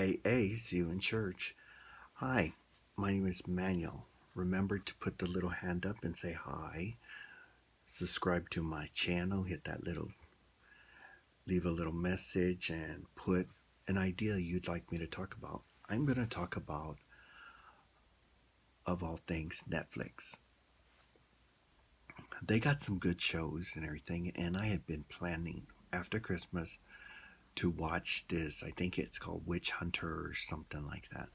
AA, see you in church. Hi, my name is Manuel. Remember to put the little hand up and say hi. Subscribe to my channel, hit that little, leave a little message, and put an idea you'd like me to talk about. I'm going to talk about, of all things, Netflix. They got some good shows and everything, and I had been planning after Christmas to watch this. I think it's called Witch Hunter or something like that.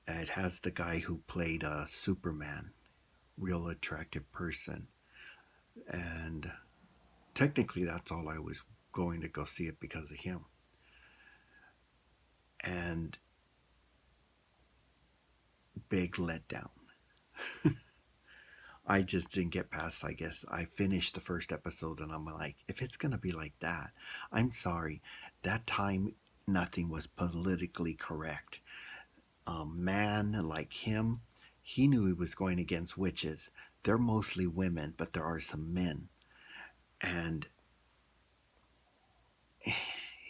It has the guy who played Superman, real attractive person, and technically that's all I was going to go see it because of him. And big letdown. I just didn't get past, I guess. I finished the first episode and I'm like, if it's going to be like that, I'm sorry. That time, nothing was politically correct. A man like him, he knew he was going against witches. They're mostly women, but there are some men. And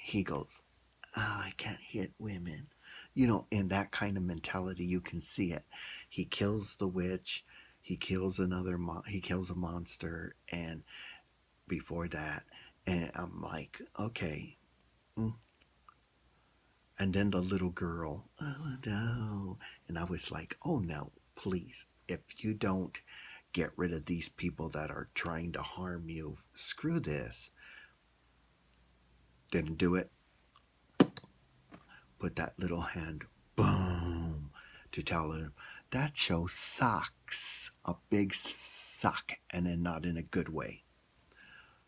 he goes, oh, I can't hit women. You know, in that kind of mentality, you can see it. He kills the witch. He kills he kills a monster, and before that, and I'm like, okay. And then the little girl, oh no, and I was like, oh no, please, if you don't get rid of these people that are trying to harm you, screw this. Didn't do it. Put that little hand, boom, to tell him that show sucks. A big suck, and then not in a good way.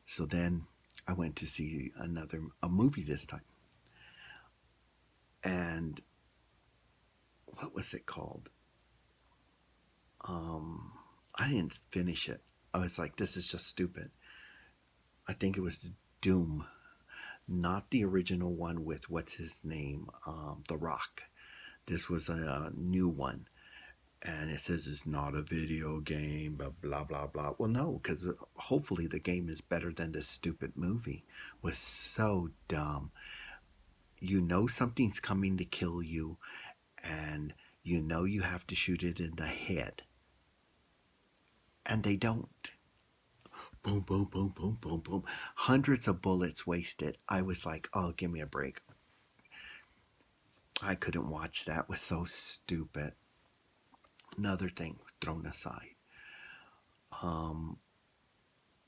So then I went to see a movie this time. And what was it called? I didn't finish it. I was like, this is just stupid. I think it was Doom, not the original one with what's his name, The Rock. This was a new one, and it says it's not a video game, but blah blah blah. Well, no, because hopefully the game is better than this stupid movie. It was so dumb. You know something's coming to kill you, and you know you have to shoot it in the head, and they don't. Boom, boom, boom, boom, boom, boom. Hundreds of bullets wasted. I was like, oh, give me a break. I couldn't watch that. It was so stupid. Another thing thrown aside.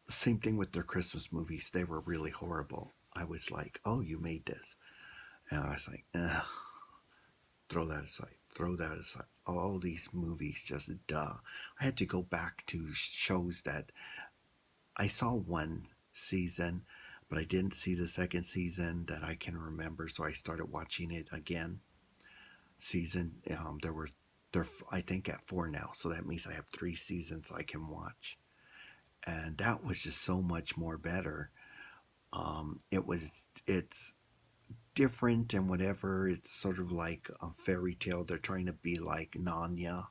Same thing with their Christmas movies. They were really horrible. I was like, oh, you made this. And I was like, throw that aside. Throw that aside. All these movies, just duh. I had to go back to shows that I saw one season, but I didn't see the second season that I can remember, so I started watching it again. There I think at four now, so that means I have three seasons I can watch, and that was just so much more better. It's different and whatever. It's sort of like a fairy tale. They're trying to be like Narnia.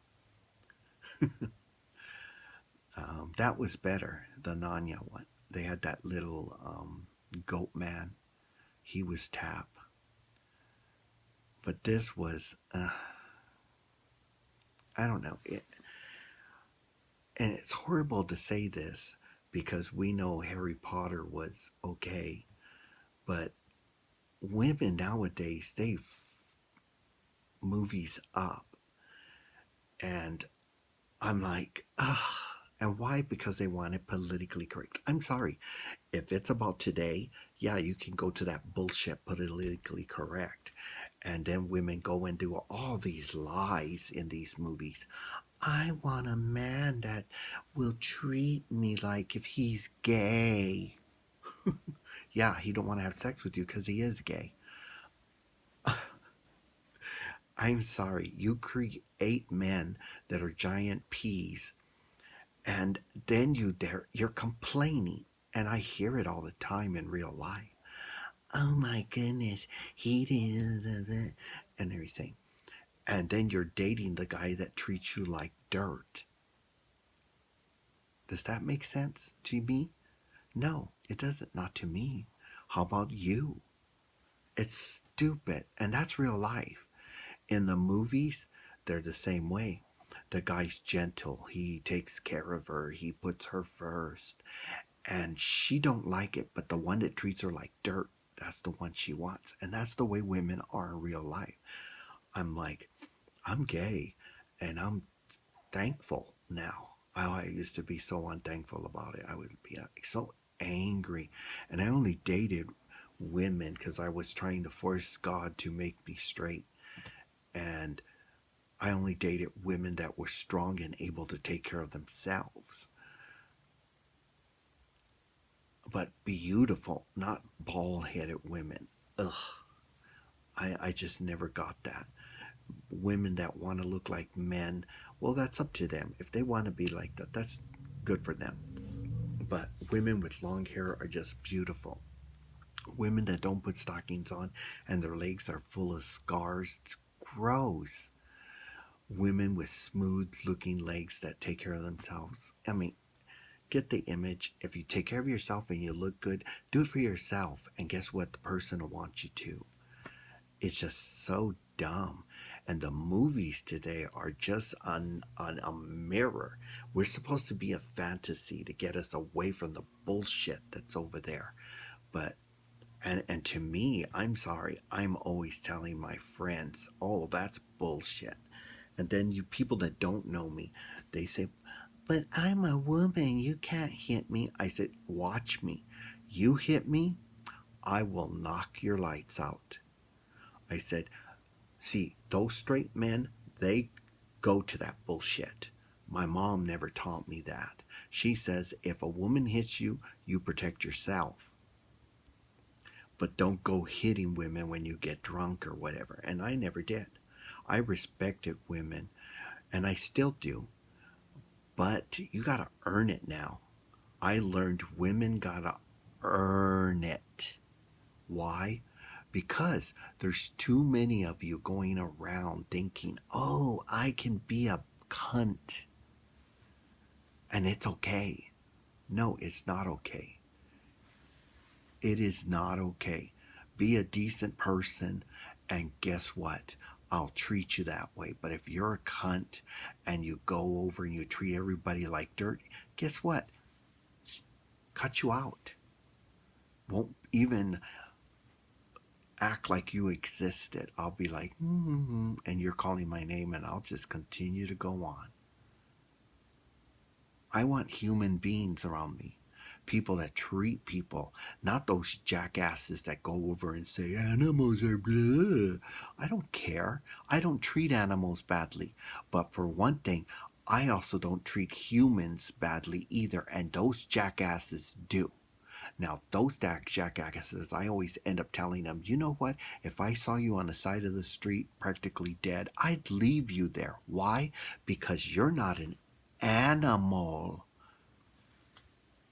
That was better, the Narnia one. They had that little goat man. He was Tap. But this was, I don't know. And it's horrible to say this because we know Harry Potter was okay. But women nowadays, movies up. And I'm like, ugh. And why? Because they want it politically correct. I'm sorry. If it's about today, yeah, you can go to that bullshit politically correct. And then women go and do all these lies in these movies. I want a man that will treat me like if he's gay. Yeah, he don't want to have sex with you because he is gay. I'm sorry. You create men that are giant peas, and then you're complaining, and I hear it all the time in real life. Oh my goodness, he did and everything. And then you're dating the guy that treats you like dirt. Does that make sense to me? No, it doesn't. Not to me. How about you? It's stupid. And that's real life. In the movies, they're the same way. The guy's gentle. He takes care of her. He puts her first. And she don't like it, but the one that treats her like dirt, that's the one she wants. And that's the way women are in real life. I'm like, I'm gay and I'm thankful now. I used to be so unthankful about it. I would be so angry. And I only dated women because I was trying to force God to make me straight. And I only dated women that were strong and able to take care of themselves. But beautiful, not bald headed women. Ugh. I just never got that. Women that want to look like men, well, that's up to them. If they want to be like that, that's good for them. But women with long hair are just beautiful. Women that don't put stockings on and their legs are full of scars, it's gross. Women with smooth looking legs that take care of themselves. I mean, get the image. If you take care of yourself and you look good, do it for yourself. And guess what? The person will want you to. It's just so dumb. And the movies today are just on a mirror. We're supposed to be a fantasy to get us away from the bullshit that's over there. But and to me, I'm sorry, I'm always telling my friends, oh, that's bullshit. And then you people that don't know me, they say, but I'm a woman, you can't hit me. I said, watch me. You hit me, I will knock your lights out. I said, see, those straight men, they go to that bullshit. My mom never taught me that. She says if a woman hits you, you protect yourself. But don't go hitting women when you get drunk or whatever. And I never did. I respected women, and I still do. But you gotta earn it now. I learned women gotta earn it. Why? Because there's too many of you going around thinking, oh, I can be a cunt and it's okay. No, it's not okay. It is not okay. Be a decent person, and guess what? I'll treat you that way. But if you're a cunt and you go over and you treat everybody like dirt, guess what? Cut you out. Won't even act like you existed. I'll be like, and you're calling my name, and I'll just continue to go on. I want human beings around me. People that treat people, not those jackasses that go over and say animals are blah. I don't care. I don't treat animals badly. But for one thing, I also don't treat humans badly either, and those jackasses do. Now, those jackasses, I always end up telling them, you know what? If I saw you on the side of the street practically dead, I'd leave you there. Why? Because you're not an animal.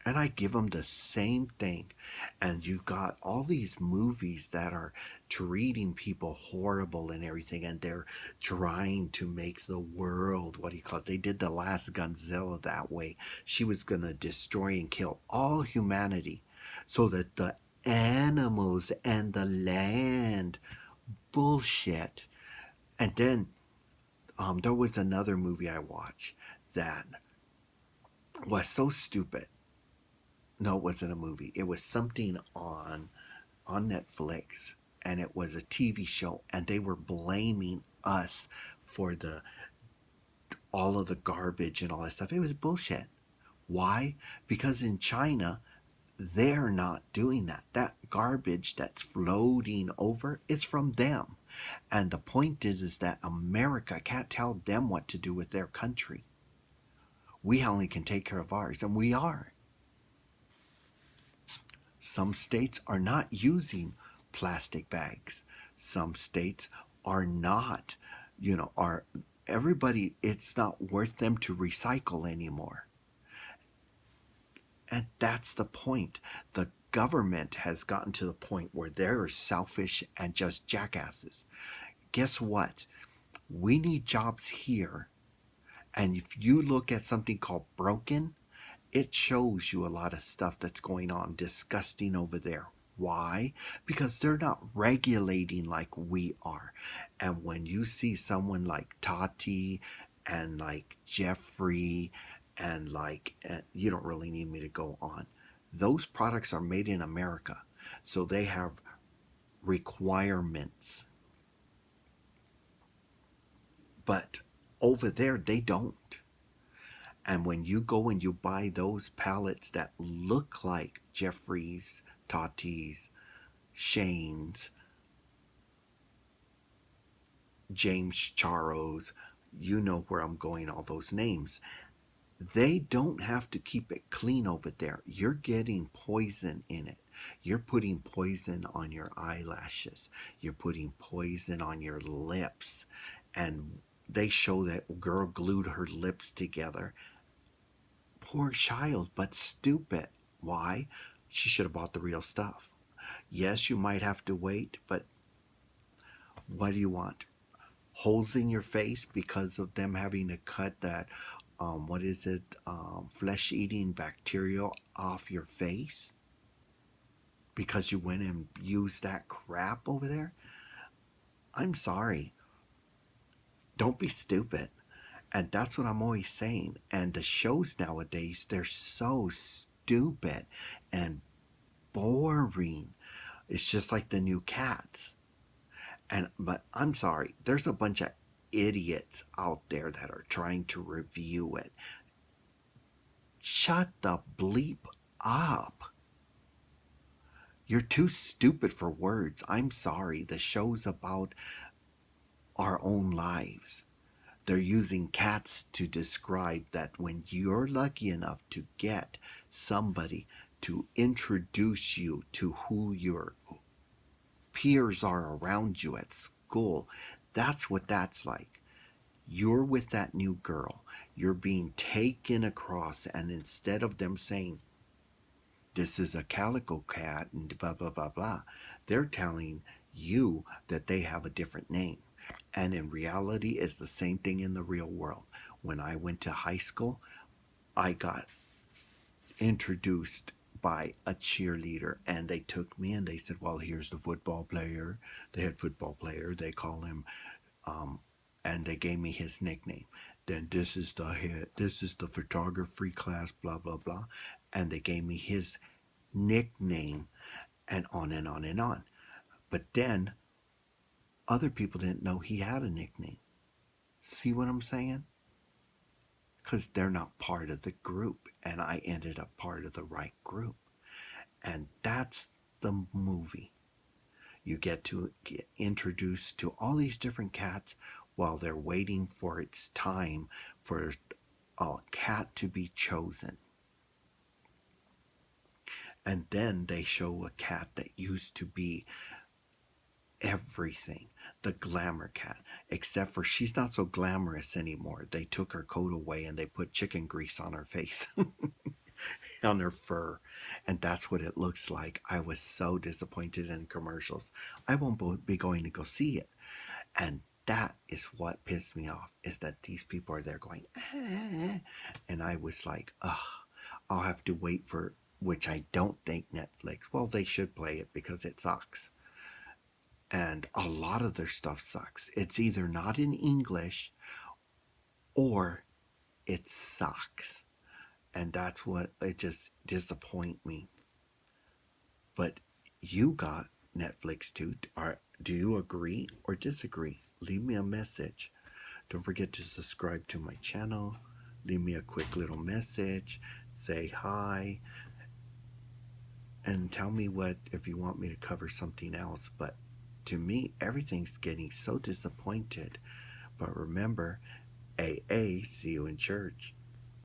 And I give them the same thing. And you've got all these movies that are treating people horrible and everything, and they're trying to make the world, what do you call it? They did the last Godzilla that way. She was going to destroy and kill all humanity so that the animals and the land, bullshit. And then there was another movie I watched that was so stupid. No, it wasn't a movie. It was something on Netflix, and it was a TV show, and they were blaming us for the all of the garbage and all that stuff. It was bullshit. Why? Because in China, they're not doing that. That garbage that's floating over, it's from them. And the point is that America can't tell them what to do with their country. We only can take care of ours, and we are. Some states are not using plastic bags. Some states are not, are everybody, it's not worth them to recycle anymore. And that's the point. The government has gotten to the point where they're selfish and just jackasses. Guess what? We need jobs here. And if you look at something called Broken, it shows you a lot of stuff that's going on disgusting over there. Why? Because they're not regulating like we are. And when you see someone like Tati and like Jeffrey and you don't really need me to go on. Those products are made in America. So they have requirements. But over there, they don't. And when you go and you buy those palettes that look like Jeffrey's, Tati's, Shane's, James Charro's, you know where I'm going, all those names. They don't have to keep it clean over there. You're getting poison in it. You're putting poison on your eyelashes. You're putting poison on your lips. And they show that girl glued her lips together. Poor child, but stupid. Why? She should have bought the real stuff. Yes, you might have to wait, but what do you want? Holes in your face because of them having to cut that, what is it, flesh eating bacteria off your face? Because you went and used that crap over there? I'm sorry. Don't be stupid. And that's what I'm always saying. And the shows nowadays, they're so stupid and boring. It's just like the new Cats. But I'm sorry, there's a bunch of idiots out there that are trying to review it. Shut the bleep up. You're too stupid for words. I'm sorry. The show's about our own lives. They're using cats to describe that when you're lucky enough to get somebody to introduce you to who your peers are around you at school, that's what that's like. You're with that new girl. You're being taken across, and instead of them saying, this is a calico cat and blah, blah, blah, blah, they're telling you that they have a different name. And in reality, it's the same thing in the real world. When I went to high school, I got introduced by a cheerleader, and they took me and they said, well, here's the football player, the head football player, they call him, and they gave me his nickname. Then this is the head, this is the photography class, blah, blah, blah. And they gave me his nickname, and on and on and on. But then other people didn't know he had a nickname. See what I'm saying? Because they're not part of the group, and I ended up part of the right group. And that's the movie. You get to get introduced to all these different cats while they're waiting for its time for a cat to be chosen. And then they show a cat that used to be everything, the glamour cat, except for she's not so glamorous anymore. They took her coat away and they put chicken grease on her face, on her fur, and that's what it looks like. I was so disappointed in commercials. I won't be going to go see it. And that is what pissed me off, is that these people are there going, and I was like, ugh, I'll have to wait for, which I don't think Netflix, well, they should play it because it sucks. And a lot of their stuff sucks. It's either not in English or it sucks. And that's what it just disappoints me. But you got Netflix too. Do you agree or disagree? Leave me a message. Don't forget to subscribe to my channel. Leave me a quick little message. Say hi. And tell me what, if you want me to cover something else. But to me, everything's getting so disappointed. But remember, AA, see you in church.